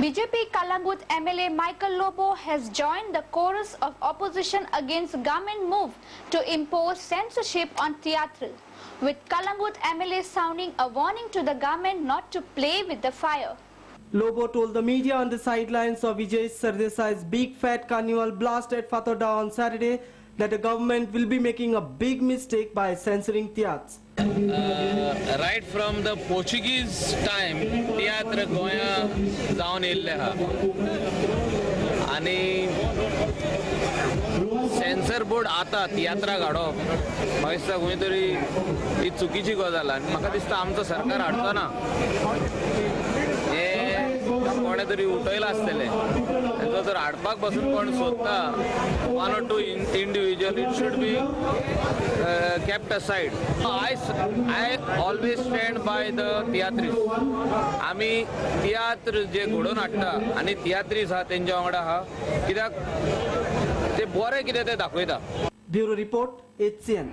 BJP Kalangut MLA Michael Lobo has joined the chorus of opposition against government move to impose censorship on theatre, with Kalangut MLA sounding a warning to the government not to play with the fire. Lobo told the media on the sidelines of Vijay Sardesai's big fat carnival blast at Fathoda on Saturday that the government will be making a big mistake by censoring theatres. Right from the Portuguese time, theatre goya जाऊन येल्ले हा आणि censor board आता तियात्रा काडप म्हाका दिसता खंय तरी ही चुकीची गजाल आनी म्हाका दिसता आमचो सरकार हाडटना हे कोणे तरी उठयला आसतले तो जर हाडपाक पासून कोण सोदता 1 or 2 individual it should be kept aside. I always stand by the theatrists. आमी तियात्र जे घडोवन हाडटा आनी तियात्रीस आहा तेंच्या वांगडा आहा कित्याक ते बरें कितें ते दाखयता. Bureau Report, HCN.